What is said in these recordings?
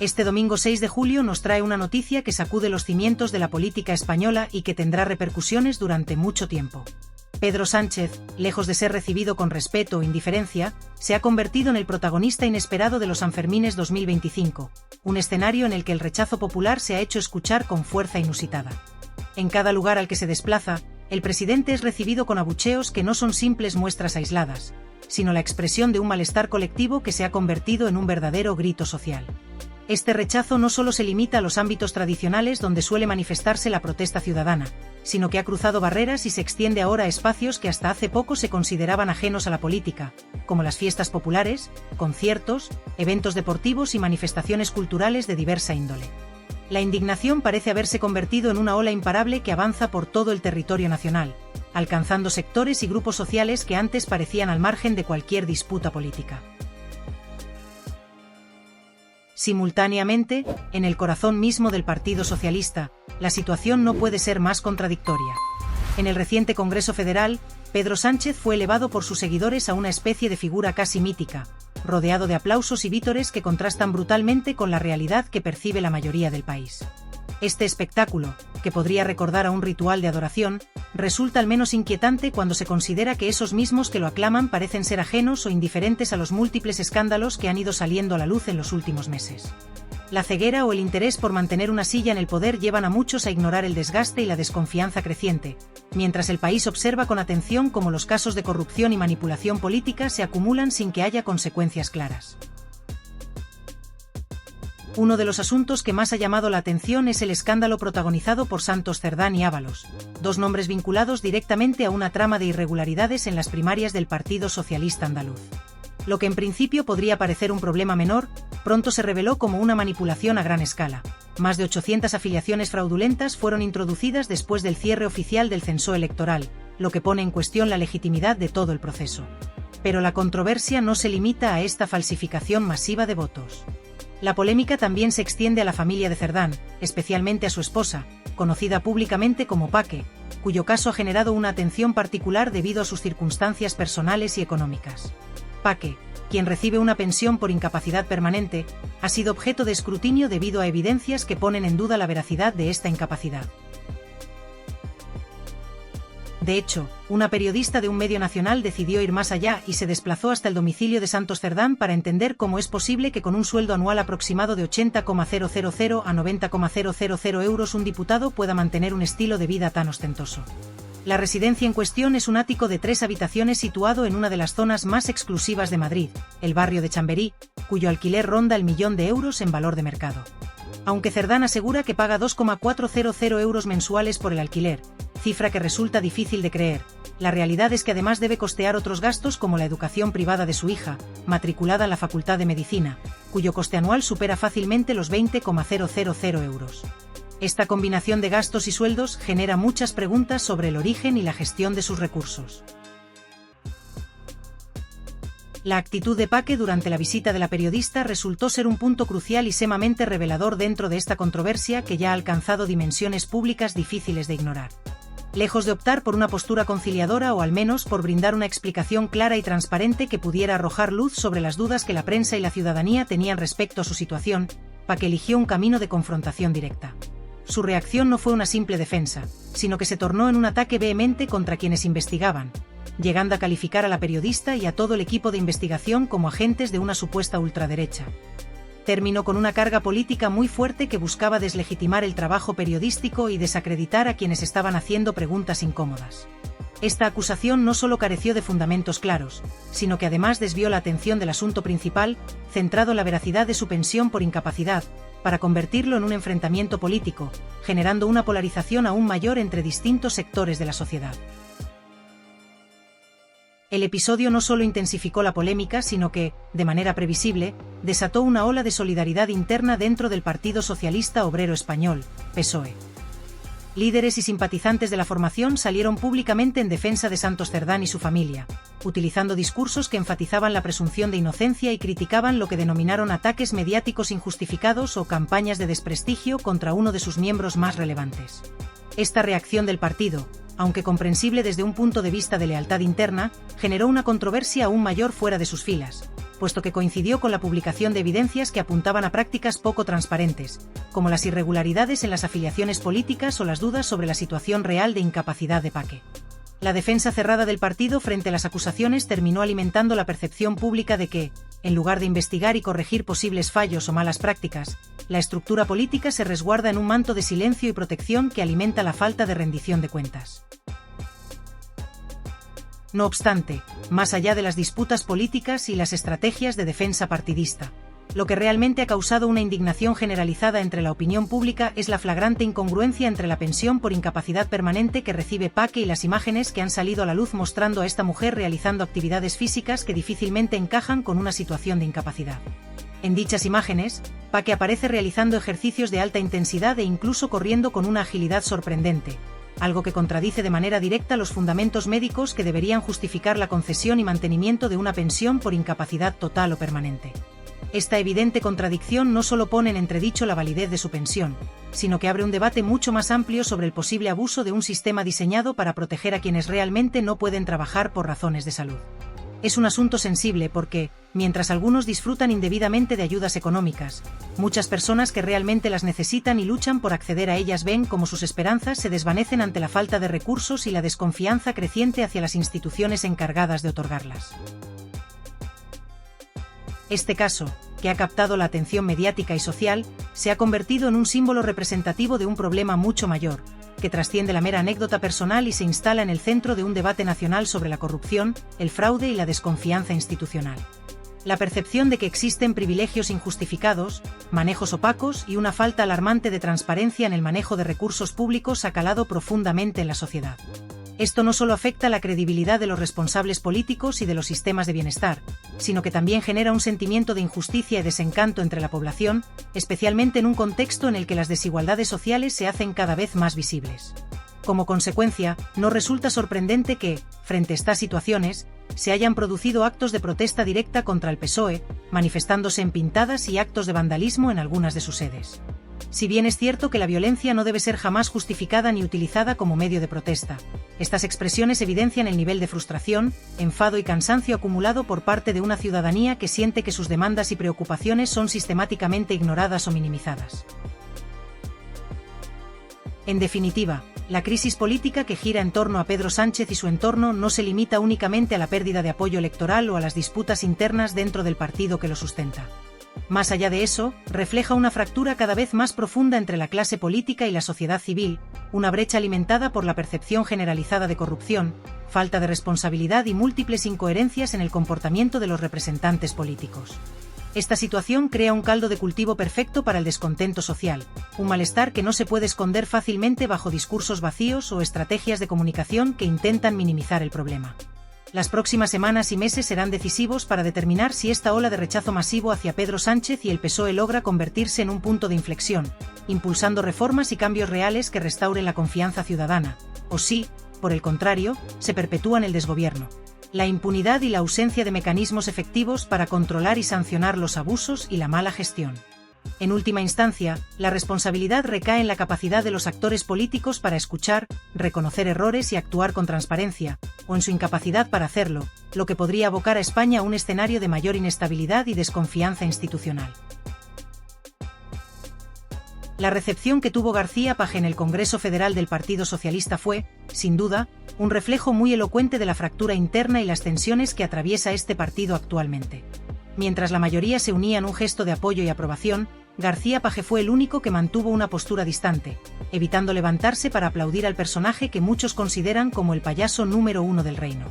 Este domingo 6 de julio nos trae una noticia que sacude los cimientos de la política española y que tendrá repercusiones durante mucho tiempo. Pedro Sánchez, lejos de ser recibido con respeto o indiferencia, se ha convertido en el protagonista inesperado de los Sanfermines 2025, un escenario en el que el rechazo popular se ha hecho escuchar con fuerza inusitada. En cada lugar al que se desplaza, el presidente es recibido con abucheos que no son simples muestras aisladas, sino la expresión de un malestar colectivo que se ha convertido en un verdadero grito social. Este rechazo no solo se limita a los ámbitos tradicionales donde suele manifestarse la protesta ciudadana, sino que ha cruzado barreras y se extiende ahora a espacios que hasta hace poco se consideraban ajenos a la política, como las fiestas populares, conciertos, eventos deportivos y manifestaciones culturales de diversa índole. La indignación parece haberse convertido en una ola imparable que avanza por todo el territorio nacional, alcanzando sectores y grupos sociales que antes parecían al margen de cualquier disputa política. Simultáneamente, en el corazón mismo del Partido Socialista, la situación no puede ser más contradictoria. En el reciente Congreso Federal, Pedro Sánchez fue elevado por sus seguidores a una especie de figura casi mítica, rodeado de aplausos y vítores que contrastan brutalmente con la realidad que percibe la mayoría del país. Este espectáculo, que podría recordar a un ritual de adoración, resulta al menos inquietante cuando se considera que esos mismos que lo aclaman parecen ser ajenos o indiferentes a los múltiples escándalos que han ido saliendo a la luz en los últimos meses. La ceguera o el interés por mantener una silla en el poder llevan a muchos a ignorar el desgaste y la desconfianza creciente, mientras el país observa con atención cómo los casos de corrupción y manipulación política se acumulan sin que haya consecuencias claras. Uno de los asuntos que más ha llamado la atención es el escándalo protagonizado por Santos Cerdán y Ábalos, dos nombres vinculados directamente a una trama de irregularidades en las primarias del Partido Socialista Andaluz. Lo que en principio podría parecer un problema menor, pronto se reveló como una manipulación a gran escala. Más de 800 afiliaciones fraudulentas fueron introducidas después del cierre oficial del censo electoral, lo que pone en cuestión la legitimidad de todo el proceso. Pero la controversia no se limita a esta falsificación masiva de votos. La polémica también se extiende a la familia de Cerdán, especialmente a su esposa, conocida públicamente como Paque, cuyo caso ha generado una atención particular debido a sus circunstancias personales y económicas. Paque, quien recibe una pensión por incapacidad permanente, ha sido objeto de escrutinio debido a evidencias que ponen en duda la veracidad de esta incapacidad. De hecho, una periodista de un medio nacional decidió ir más allá y se desplazó hasta el domicilio de Santos Cerdán para entender cómo es posible que con un sueldo anual aproximado de 80,000 a 90,000 euros un diputado pueda mantener un estilo de vida tan ostentoso. La residencia en cuestión es un ático de 3 habitaciones situado en una de las zonas más exclusivas de Madrid, el barrio de Chamberí, cuyo alquiler ronda el 1.000.000 de euros en valor de mercado. Aunque Cerdán asegura que paga 2,400 euros mensuales por el alquiler, cifra que resulta difícil de creer, la realidad es que además debe costear otros gastos como la educación privada de su hija, matriculada en la Facultad de Medicina, cuyo coste anual supera fácilmente los 20,000 euros. Esta combinación de gastos y sueldos genera muchas preguntas sobre el origen y la gestión de sus recursos. La actitud de Paque durante la visita de la periodista resultó ser un punto crucial y sumamente revelador dentro de esta controversia que ya ha alcanzado dimensiones públicas difíciles de ignorar. Lejos de optar por una postura conciliadora o al menos por brindar una explicación clara y transparente que pudiera arrojar luz sobre las dudas que la prensa y la ciudadanía tenían respecto a su situación, Paque eligió un camino de confrontación directa. Su reacción no fue una simple defensa, sino que se tornó en un ataque vehemente contra quienes investigaban, llegando a calificar a la periodista y a todo el equipo de investigación como agentes de una supuesta ultraderecha. Terminó con una carga política muy fuerte que buscaba deslegitimar el trabajo periodístico y desacreditar a quienes estaban haciendo preguntas incómodas. Esta acusación no solo careció de fundamentos claros, sino que además desvió la atención del asunto principal, centrado en la veracidad de su pensión por incapacidad, para convertirlo en un enfrentamiento político, generando una polarización aún mayor entre distintos sectores de la sociedad. El episodio no solo intensificó la polémica, sino que, de manera previsible, desató una ola de solidaridad interna dentro del Partido Socialista Obrero Español, PSOE. Líderes y simpatizantes de la formación salieron públicamente en defensa de Santos Cerdán y su familia, utilizando discursos que enfatizaban la presunción de inocencia y criticaban lo que denominaron ataques mediáticos injustificados o campañas de desprestigio contra uno de sus miembros más relevantes. Esta reacción del partido, aunque comprensible desde un punto de vista de lealtad interna, generó una controversia aún mayor fuera de sus filas, puesto que coincidió con la publicación de evidencias que apuntaban a prácticas poco transparentes, como las irregularidades en las afiliaciones políticas o las dudas sobre la situación real de incapacidad de Paque. La defensa cerrada del partido frente a las acusaciones terminó alimentando la percepción pública de que, en lugar de investigar y corregir posibles fallos o malas prácticas, la estructura política se resguarda en un manto de silencio y protección que alimenta la falta de rendición de cuentas. No obstante, más allá de las disputas políticas y las estrategias de defensa partidista, lo que realmente ha causado una indignación generalizada entre la opinión pública es la flagrante incongruencia entre la pensión por incapacidad permanente que recibe Paque y las imágenes que han salido a la luz mostrando a esta mujer realizando actividades físicas que difícilmente encajan con una situación de incapacidad. En dichas imágenes, Paque aparece realizando ejercicios de alta intensidad e incluso corriendo con una agilidad sorprendente, algo que contradice de manera directa los fundamentos médicos que deberían justificar la concesión y mantenimiento de una pensión por incapacidad total o permanente. Esta evidente contradicción no solo pone en entredicho la validez de su pensión, sino que abre un debate mucho más amplio sobre el posible abuso de un sistema diseñado para proteger a quienes realmente no pueden trabajar por razones de salud. Es un asunto sensible porque, mientras algunos disfrutan indebidamente de ayudas económicas, muchas personas que realmente las necesitan y luchan por acceder a ellas ven cómo sus esperanzas se desvanecen ante la falta de recursos y la desconfianza creciente hacia las instituciones encargadas de otorgarlas. Este caso, que ha captado la atención mediática y social, se ha convertido en un símbolo representativo de un problema mucho mayor, que trasciende la mera anécdota personal y se instala en el centro de un debate nacional sobre la corrupción, el fraude y la desconfianza institucional. La percepción de que existen privilegios injustificados, manejos opacos y una falta alarmante de transparencia en el manejo de recursos públicos ha calado profundamente en la sociedad. Esto no solo afecta la credibilidad de los responsables políticos y de los sistemas de bienestar, sino que también genera un sentimiento de injusticia y desencanto entre la población, especialmente en un contexto en el que las desigualdades sociales se hacen cada vez más visibles. Como consecuencia, no resulta sorprendente que, frente a estas situaciones, se hayan producido actos de protesta directa contra el PSOE, manifestándose en pintadas y actos de vandalismo en algunas de sus sedes. Si bien es cierto que la violencia no debe ser jamás justificada ni utilizada como medio de protesta, estas expresiones evidencian el nivel de frustración, enfado y cansancio acumulado por parte de una ciudadanía que siente que sus demandas y preocupaciones son sistemáticamente ignoradas o minimizadas. En definitiva, la crisis política que gira en torno a Pedro Sánchez y su entorno no se limita únicamente a la pérdida de apoyo electoral o a las disputas internas dentro del partido que lo sustenta. Más allá de eso, refleja una fractura cada vez más profunda entre la clase política y la sociedad civil, una brecha alimentada por la percepción generalizada de corrupción, falta de responsabilidad y múltiples incoherencias en el comportamiento de los representantes políticos. Esta situación crea un caldo de cultivo perfecto para el descontento social, un malestar que no se puede esconder fácilmente bajo discursos vacíos o estrategias de comunicación que intentan minimizar el problema. Las próximas semanas y meses serán decisivos para determinar si esta ola de rechazo masivo hacia Pedro Sánchez y el PSOE logra convertirse en un punto de inflexión, impulsando reformas y cambios reales que restauren la confianza ciudadana, o si, por el contrario, se perpetúan el desgobierno, la impunidad y la ausencia de mecanismos efectivos para controlar y sancionar los abusos y la mala gestión. En última instancia, la responsabilidad recae en la capacidad de los actores políticos para escuchar, reconocer errores y actuar con transparencia, o en su incapacidad para hacerlo, lo que podría abocar a España a un escenario de mayor inestabilidad y desconfianza institucional. La recepción que tuvo García Paje en el Congreso Federal del Partido Socialista fue, sin duda, un reflejo muy elocuente de la fractura interna y las tensiones que atraviesa este partido actualmente. Mientras la mayoría se unía en un gesto de apoyo y aprobación, García Paje fue el único que mantuvo una postura distante, evitando levantarse para aplaudir al personaje que muchos consideran como el payaso número uno del reino.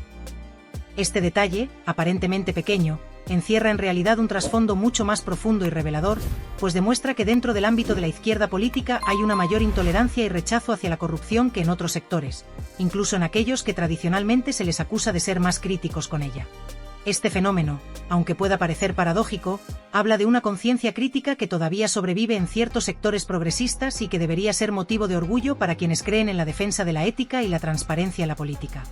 Este detalle, aparentemente pequeño, encierra en realidad un trasfondo mucho más profundo y revelador, pues demuestra que dentro del ámbito de la izquierda política hay una mayor intolerancia y rechazo hacia la corrupción que en otros sectores, incluso en aquellos que tradicionalmente se les acusa de ser más críticos con ella. Este fenómeno, aunque pueda parecer paradójico, habla de una conciencia crítica que todavía sobrevive en ciertos sectores progresistas y que debería ser motivo de orgullo para quienes creen en la defensa de la ética y la transparencia en la política.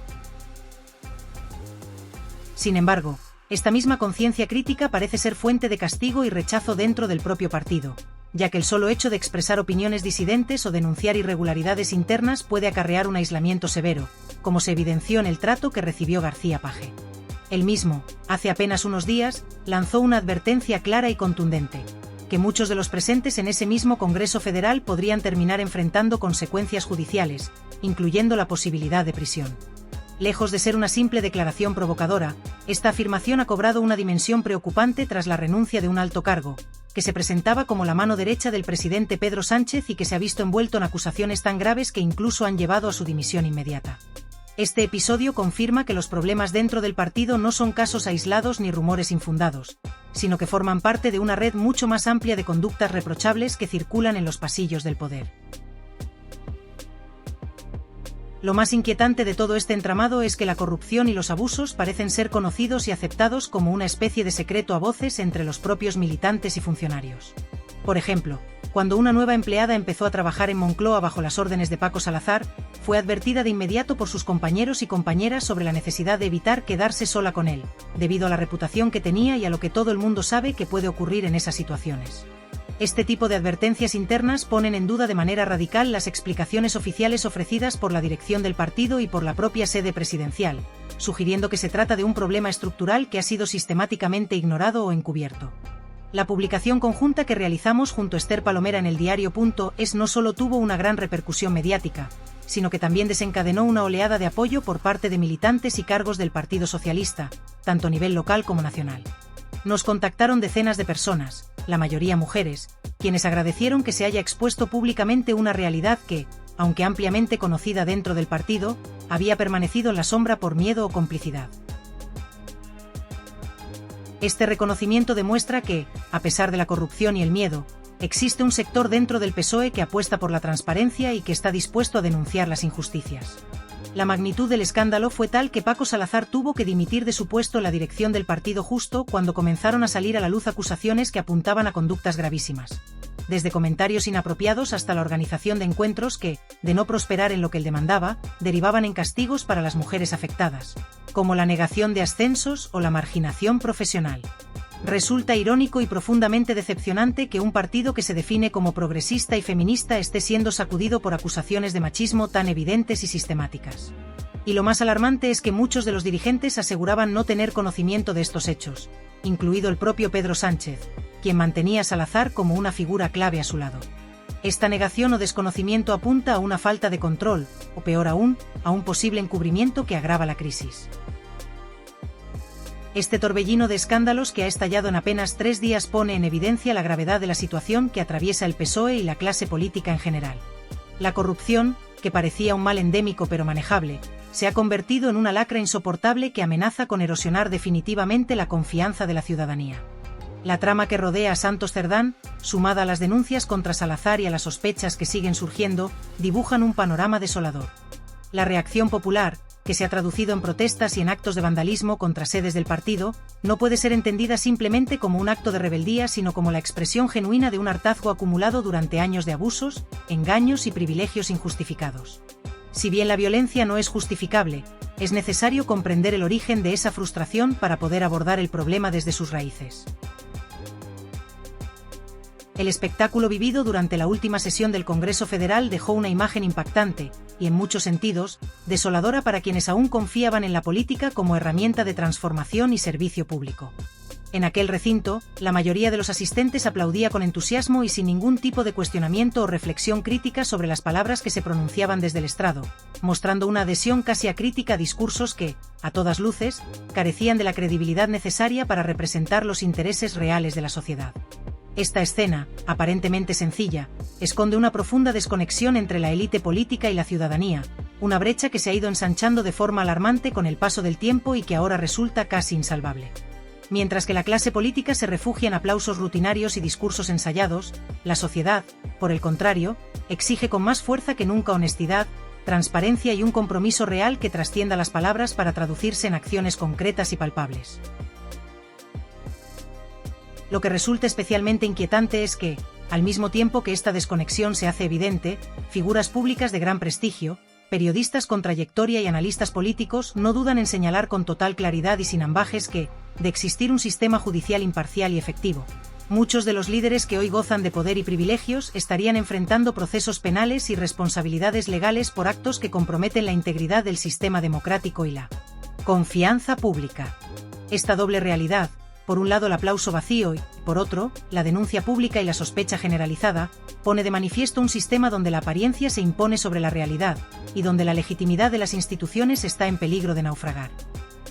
Sin embargo, esta misma conciencia crítica parece ser fuente de castigo y rechazo dentro del propio partido, ya que el solo hecho de expresar opiniones disidentes o denunciar irregularidades internas puede acarrear un aislamiento severo, como se evidenció en el trato que recibió García Paje. Él mismo, hace apenas unos días, lanzó una advertencia clara y contundente, que muchos de los presentes en ese mismo Congreso Federal podrían terminar enfrentando consecuencias judiciales, incluyendo la posibilidad de prisión. Lejos de ser una simple declaración provocadora, esta afirmación ha cobrado una dimensión preocupante tras la renuncia de un alto cargo, que se presentaba como la mano derecha del presidente Pedro Sánchez y que se ha visto envuelto en acusaciones tan graves que incluso han llevado a su dimisión inmediata. Este episodio confirma que los problemas dentro del partido no son casos aislados ni rumores infundados, sino que forman parte de una red mucho más amplia de conductas reprochables que circulan en los pasillos del poder. Lo más inquietante de todo este entramado es que la corrupción y los abusos parecen ser conocidos y aceptados como una especie de secreto a voces entre los propios militantes y funcionarios. Por ejemplo, cuando una nueva empleada empezó a trabajar en Moncloa bajo las órdenes de Paco Salazar, fue advertida de inmediato por sus compañeros y compañeras sobre la necesidad de evitar quedarse sola con él, debido a la reputación que tenía y a lo que todo el mundo sabe que puede ocurrir en esas situaciones. Este tipo de advertencias internas ponen en duda de manera radical las explicaciones oficiales ofrecidas por la dirección del partido y por la propia sede presidencial, sugiriendo que se trata de un problema estructural que ha sido sistemáticamente ignorado o encubierto. La publicación conjunta que realizamos junto a Esther Palomera en el diario.es no solo tuvo una gran repercusión mediática, sino que también desencadenó una oleada de apoyo por parte de militantes y cargos del Partido Socialista, tanto a nivel local como nacional. Nos contactaron decenas de personas, la mayoría mujeres, quienes agradecieron que se haya expuesto públicamente una realidad que, aunque ampliamente conocida dentro del partido, había permanecido en la sombra por miedo o complicidad. Este reconocimiento demuestra que, a pesar de la corrupción y el miedo, existe un sector dentro del PSOE que apuesta por la transparencia y que está dispuesto a denunciar las injusticias. La magnitud del escándalo fue tal que Paco Salazar tuvo que dimitir de su puesto en la dirección del partido justo cuando comenzaron a salir a la luz acusaciones que apuntaban a conductas gravísimas. Desde comentarios inapropiados hasta la organización de encuentros que, de no prosperar en lo que él demandaba, derivaban en castigos para las mujeres afectadas, como la negación de ascensos o la marginación profesional. Resulta irónico y profundamente decepcionante que un partido que se define como progresista y feminista esté siendo sacudido por acusaciones de machismo tan evidentes y sistemáticas. Y lo más alarmante es que muchos de los dirigentes aseguraban no tener conocimiento de estos hechos, incluido el propio Pedro Sánchez, quien mantenía a Salazar como una figura clave a su lado. Esta negación o desconocimiento apunta a una falta de control, o peor aún, a un posible encubrimiento que agrava la crisis. Este torbellino de escándalos que ha estallado en apenas 3 días pone en evidencia la gravedad de la situación que atraviesa el PSOE y la clase política en general. La corrupción, que parecía un mal endémico pero manejable, se ha convertido en una lacra insoportable que amenaza con erosionar definitivamente la confianza de la ciudadanía. La trama que rodea a Santos Cerdán, sumada a las denuncias contra Salazar y a las sospechas que siguen surgiendo, dibujan un panorama desolador. La reacción popular, que se ha traducido en protestas y en actos de vandalismo contra sedes del partido, no puede ser entendida simplemente como un acto de rebeldía, sino como la expresión genuina de un hartazgo acumulado durante años de abusos, engaños y privilegios injustificados. Si bien la violencia no es justificable, es necesario comprender el origen de esa frustración para poder abordar el problema desde sus raíces. El espectáculo vivido durante la última sesión del Congreso Federal dejó una imagen impactante, y en muchos sentidos, desoladora para quienes aún confiaban en la política como herramienta de transformación y servicio público. En aquel recinto, la mayoría de los asistentes aplaudía con entusiasmo y sin ningún tipo de cuestionamiento o reflexión crítica sobre las palabras que se pronunciaban desde el estrado, mostrando una adhesión casi acrítica a discursos que, a todas luces, carecían de la credibilidad necesaria para representar los intereses reales de la sociedad. Esta escena, aparentemente sencilla, esconde una profunda desconexión entre la élite política y la ciudadanía, una brecha que se ha ido ensanchando de forma alarmante con el paso del tiempo y que ahora resulta casi insalvable. Mientras que la clase política se refugia en aplausos rutinarios y discursos ensayados, la sociedad, por el contrario, exige con más fuerza que nunca honestidad, transparencia y un compromiso real que trascienda las palabras para traducirse en acciones concretas y palpables. Lo que resulta especialmente inquietante es que, al mismo tiempo que esta desconexión se hace evidente, figuras públicas de gran prestigio, periodistas con trayectoria y analistas políticos no dudan en señalar con total claridad y sin ambages que, de existir un sistema judicial imparcial y efectivo, muchos de los líderes que hoy gozan de poder y privilegios estarían enfrentando procesos penales y responsabilidades legales por actos que comprometen la integridad del sistema democrático y la Confianza pública. Esta doble realidad, por un lado el aplauso vacío y, por otro, la denuncia pública y la sospecha generalizada, pone de manifiesto un sistema donde la apariencia se impone sobre la realidad, y donde la legitimidad de las instituciones está en peligro de naufragar.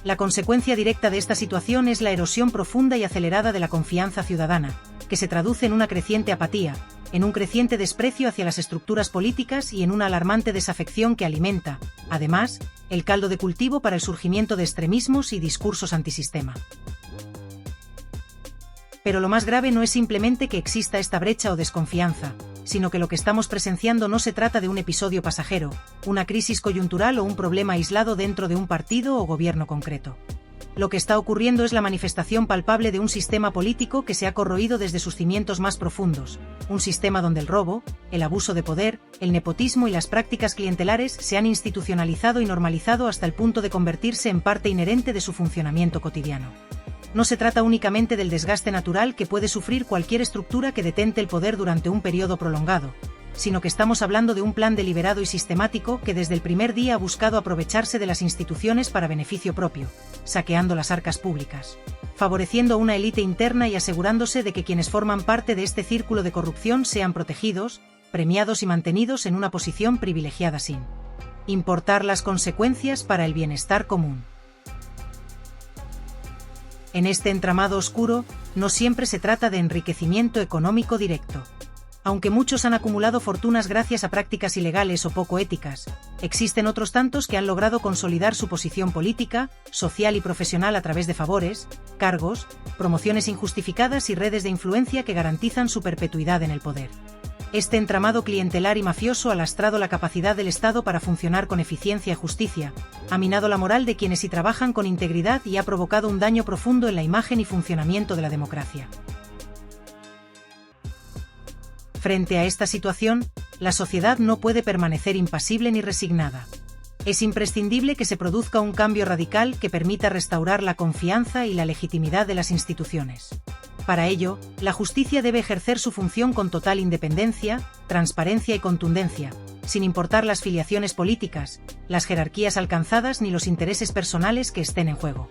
La consecuencia directa de esta situación es la erosión profunda y acelerada de la confianza ciudadana, que se traduce en una creciente apatía, en un creciente desprecio hacia las estructuras políticas y en una alarmante desafección que alimenta, además, el caldo de cultivo para el surgimiento de extremismos y discursos antisistema. Pero lo más grave no es simplemente que exista esta brecha o desconfianza, sino que lo que estamos presenciando no se trata de un episodio pasajero, una crisis coyuntural o un problema aislado dentro de un partido o gobierno concreto. Lo que está ocurriendo es la manifestación palpable de un sistema político que se ha corroído desde sus cimientos más profundos, un sistema donde el robo, el abuso de poder, el nepotismo y las prácticas clientelares se han institucionalizado y normalizado hasta el punto de convertirse en parte inherente de su funcionamiento cotidiano. No se trata únicamente del desgaste natural que puede sufrir cualquier estructura que detente el poder durante un periodo prolongado, sino que estamos hablando de un plan deliberado y sistemático que desde el primer día ha buscado aprovecharse de las instituciones para beneficio propio, saqueando las arcas públicas, favoreciendo a una élite interna y asegurándose de que quienes forman parte de este círculo de corrupción sean protegidos, premiados y mantenidos en una posición privilegiada sin importar las consecuencias para el bienestar común. En este entramado oscuro, no siempre se trata de enriquecimiento económico directo. Aunque muchos han acumulado fortunas gracias a prácticas ilegales o poco éticas, existen otros tantos que han logrado consolidar su posición política, social y profesional a través de favores, cargos, promociones injustificadas y redes de influencia que garantizan su perpetuidad en el poder. Este entramado clientelar y mafioso ha lastrado la capacidad del Estado para funcionar con eficiencia y justicia, ha minado la moral de quienes sí trabajan con integridad y ha provocado un daño profundo en la imagen y funcionamiento de la democracia. Frente a esta situación, la sociedad no puede permanecer impasible ni resignada. Es imprescindible que se produzca un cambio radical que permita restaurar la confianza y la legitimidad de las instituciones. Para ello, la justicia debe ejercer su función con total independencia, transparencia y contundencia, sin importar las filiaciones políticas, las jerarquías alcanzadas ni los intereses personales que estén en juego.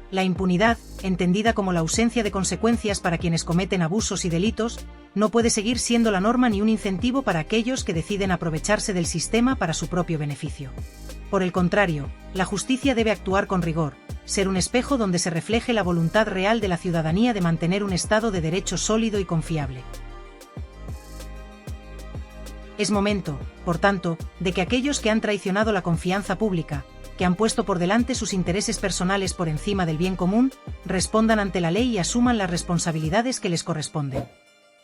La impunidad, entendida como la ausencia de consecuencias para quienes cometen abusos y delitos, no puede seguir siendo la norma ni un incentivo para aquellos que deciden aprovecharse del sistema para su propio beneficio. Por el contrario, la justicia debe actuar con rigor, ser un espejo donde se refleje la voluntad real de la ciudadanía de mantener un Estado de Derecho sólido y confiable. Es momento, por tanto, de que aquellos que han traicionado la confianza pública, que han puesto por delante sus intereses personales por encima del bien común, respondan ante la ley y asuman las responsabilidades que les corresponden.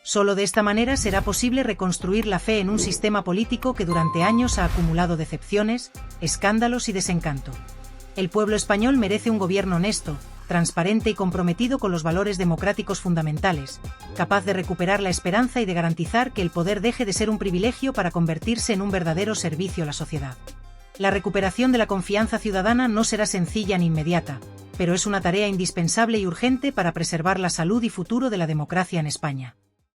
Solo de esta manera será posible reconstruir la fe en un sistema político que durante años ha acumulado decepciones, escándalos y desencanto. El pueblo español merece un gobierno honesto, transparente y comprometido con los valores democráticos fundamentales, capaz de recuperar la esperanza y de garantizar que el poder deje de ser un privilegio para convertirse en un verdadero servicio a la sociedad. La recuperación de la confianza ciudadana no será sencilla ni inmediata, pero es una tarea indispensable y urgente para preservar la salud y futuro de la democracia en España.